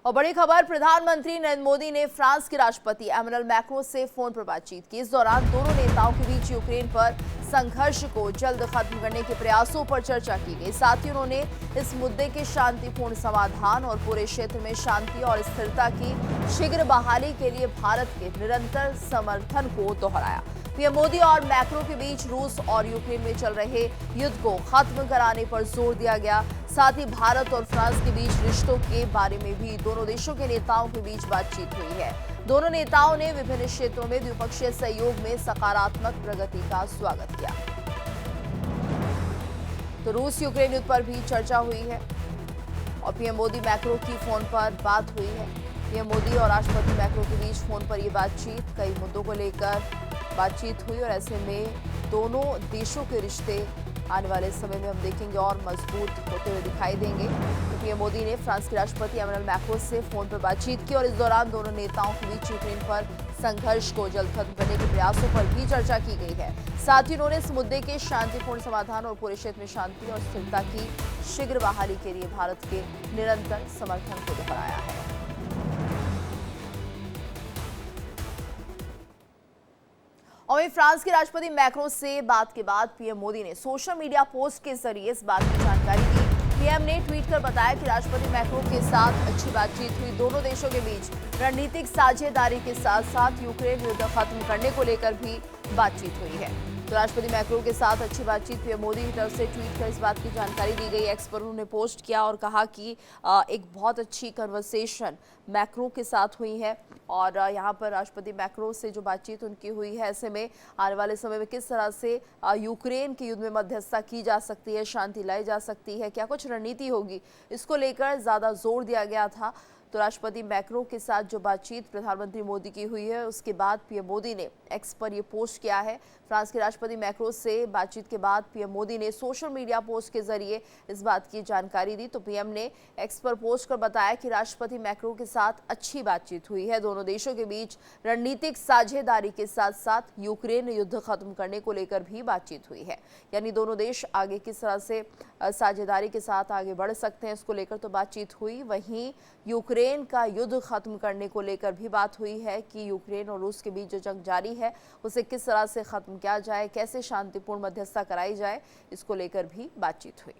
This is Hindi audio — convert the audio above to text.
और बड़ी खबर, प्रधानमंत्री नरेंद्र मोदी ने फ्रांस के राष्ट्रपति एमेनुएल मैक्रों से फोन पर बातचीत की। इस दौरान दोनों नेताओं के बीच यूक्रेन पर संघर्ष को जल्द खत्म करने के प्रयासों पर चर्चा की गई। साथ ही उन्होंने इस मुद्दे के शांतिपूर्ण समाधान और पूरे क्षेत्र में शांति और स्थिरता की शीघ्र बहाली के लिए भारत के निरंतर समर्थन को दोहराया। पीएम मोदी और मैक्रों के बीच रूस और यूक्रेन में चल रहे युद्ध को खत्म कराने पर जोर दिया गया। साथ ही भारत और फ्रांस के बीच रिश्तों के बारे में भी दोनों देशों के नेताओं के बीच बातचीत हुई है। दोनों नेताओं ने विभिन्न क्षेत्रों में द्विपक्षीय सहयोग में सकारात्मक प्रगति का स्वागत किया। तो रूस यूक्रेन युद्ध पर भी चर्चा हुई है और पीएम मोदी मैक्रों की फोन पर बात हुई है। पीएम मोदी और राष्ट्रपति मैक्रों के बीच फोन पर यह बातचीत कई मुद्दों को लेकर बातचीत हुई और ऐसे में दोनों देशों के रिश्ते आने वाले समय में हम देखेंगे और मजबूत होते हुए दिखाई देंगे। तो पीएम मोदी ने फ्रांस के राष्ट्रपति एमेनुएल मैक्रों से फोन पर बातचीत की और इस दौरान दोनों नेताओं के बीच यूक्रेन पर संघर्ष को जल्द खत्म करने के प्रयासों पर भी चर्चा की गई है। साथ ही उन्होंने इस मुद्दे के शांतिपूर्ण समाधान और पूरे क्षेत्र में शांति और स्थिरता की शीघ्र बहाली के लिए भारत के निरंतर समर्थन को दोहराया है। और फ्रांस के राष्ट्रपति मैक्रों से बात के बाद पीएम मोदी ने सोशल मीडिया पोस्ट के जरिए इस बात की जानकारी दी। पीएम ने ट्वीट कर बताया कि राष्ट्रपति मैक्रों के साथ अच्छी बातचीत हुई। दोनों देशों के बीच रणनीतिक साझेदारी के साथ साथ यूक्रेन युद्ध खत्म करने को लेकर भी बातचीत हुई है। तो राष्ट्रपति मैक्रों के साथ अच्छी बातचीत पीएम मोदी की तरफ से ट्वीट कर इस बात की जानकारी दी गई। एक्स पर उन्होंने पोस्ट किया और कहा कि एक बहुत अच्छी कन्वर्सेशन मैक्रों के साथ हुई है और यहाँ पर राष्ट्रपति मैक्रों से जो बातचीत उनकी हुई है, ऐसे में आने वाले समय में किस तरह से यूक्रेन के युद्ध में मध्यस्थता की जा सकती है, शांति लाई जा सकती है, क्या कुछ रणनीति होगी, इसको लेकर ज़्यादा जोर दिया गया था। तो राष्ट्रपति मैक्रों के साथ जो बातचीत प्रधानमंत्री मोदी की हुई है, उसके बाद पीएम मोदी ने एक्स पर ये पोस्ट किया है। फ्रांस के राष्ट्रपति मैक्रों से बातचीत के बाद पीएम मोदी ने सोशल मीडिया पोस्ट के जरिए इस बात की जानकारी दी। तो पीएम ने एक्स पर पोस्ट कर बताया कि राष्ट्रपति मैक्रों के साथ अच्छी बातचीत हुई है। दोनों देशों के बीच रणनीतिक साझेदारी के साथ साथ यूक्रेन युद्ध खत्म करने को लेकर भी बातचीत हुई है। यानी दोनों देश आगे किस तरह से साझेदारी के साथ आगे बढ़ सकते हैं, इसको लेकर तो बातचीत हुई। वहीं यूक्रेन का युद्ध खत्म करने को लेकर भी बात हुई है कि यूक्रेन और रूस के बीच जो जंग जारी है उसे किस तरह से खत्म किया जाए, कैसे शांतिपूर्ण मध्यस्थता कराई जाए, इसको लेकर भी बातचीत हुई।